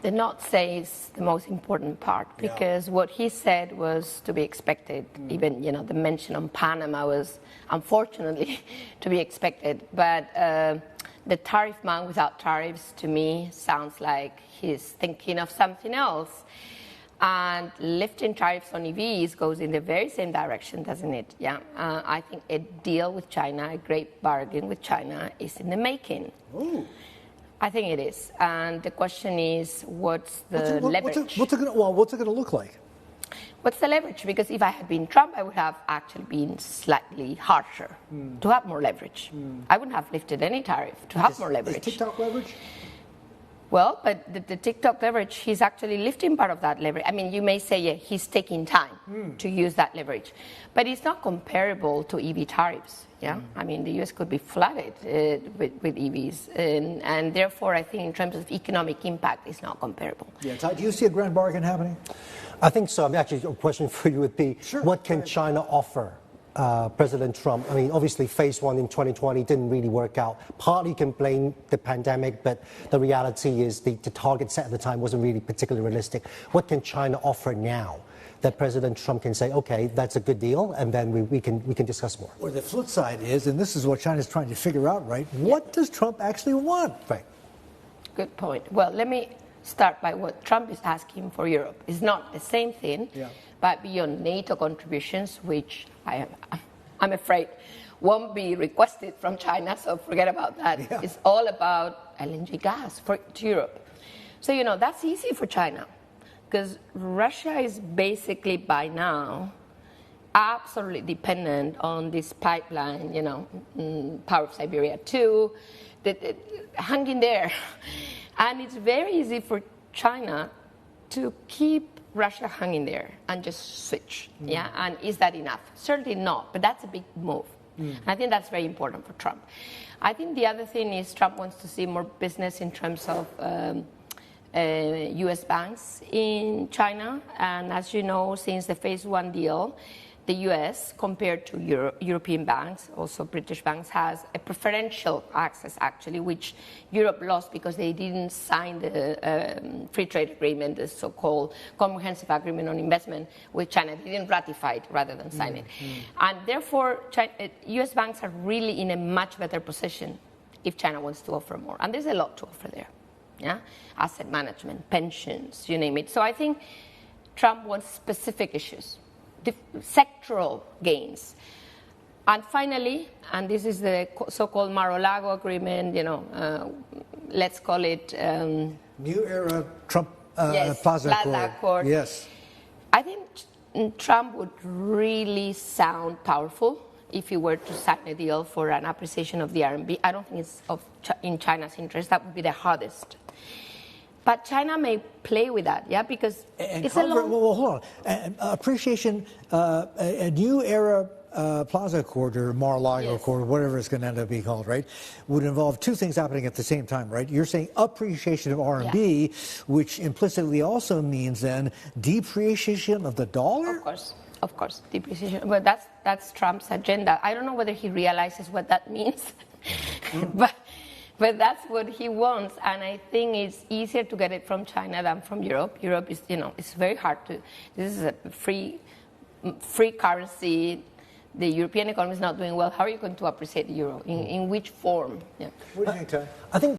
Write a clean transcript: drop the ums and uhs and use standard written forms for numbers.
did not say is the most important part, because what he said was to be expected. Even, the mention on Panama was unfortunately to be expected. But the tariff man without tariffs, to me, sounds like he's thinking of something else. And lifting tariffs on EVs goes in the very same direction, doesn't it? Yeah. I think a deal with China, a great bargain with China, is in the making. Ooh. I think it is. And the question is, what's the leverage? What's it going to look like? What's the leverage? Because if I had been Trump, I would have actually been slightly harsher to have more leverage. I wouldn't have lifted any tariff to have more leverage. Is TikTok leverage? Well, but the TikTok leverage, he's actually lifting part of that leverage. I mean, you may say, yeah, he's taking time to use that leverage. But it's not comparable to EV tariffs. Yeah, I mean, the U.S. could be flooded with EVs. And therefore, I think in terms of economic impact, it's not comparable. Yeah, do you see a grand bargain happening? I think so. Actually, a question for you would be, what can China offer President Trump? I mean, obviously, phase one in 2020 didn't really work out. Partly you can blame the pandemic, but the reality is the target set at the time wasn't really particularly realistic. What can China offer now that President Trump can say, okay, that's a good deal, and then we can discuss more? Or the flip side is, and this is what China's trying to figure out, right? What does Trump actually want? Right. Good point. Well, let me start by what Trump is asking for Europe. It's not the same thing, but beyond NATO contributions, which I'm afraid won't be requested from China, so forget about that. Yeah. It's all about LNG gas to Europe. So, that's easy for China, because Russia is basically by now absolutely dependent on this pipeline, Power of Siberia 2, hanging there. And it's very easy for China to keep Russia hanging there and just switch. Yeah, and is that enough? Certainly not, but that's a big move. I think that's very important for Trump. I think the other thing is Trump wants to see more business in terms of U.S. banks in China. And as you know, since the phase one deal, the U.S., compared to European banks, also British banks, has a preferential access, actually, which Europe lost because they didn't sign the free trade agreement, the so-called comprehensive agreement on investment with China. They didn't ratify it rather than sign it. And therefore, U.S. banks are really in a much better position if China wants to offer more. And there's a lot to offer there. Yeah, asset management, pensions, you name it. So I think Trump wants specific issues, sectoral gains. And finally, and this is the so-called Mar-a-Lago agreement, let's call it... New era Trump yes, Plaza Accord. Yes. I think Trump would really sound powerful if he were to sign a deal for an appreciation of the RMB. I don't think it's in China's interest. That would be the hardest. But China may play with that, because it's a long... Well, hold on. Appreciation, a new era Plaza Accord or Mar-a-Lago Accord, whatever it's going to end up being called, right, would involve two things happening at the same time, right? You're saying appreciation of RMB, which implicitly also means then depreciation of the dollar? Of course, depreciation. But that's Trump's agenda. I don't know whether he realizes what that means, but that's what he wants, and I think it's easier to get it from China than from Europe. Europe is, it's very hard to. This is a free currency. The European economy is not doing well. How are you going to appreciate the euro? In which form? Yeah. What do you think, Ty? I think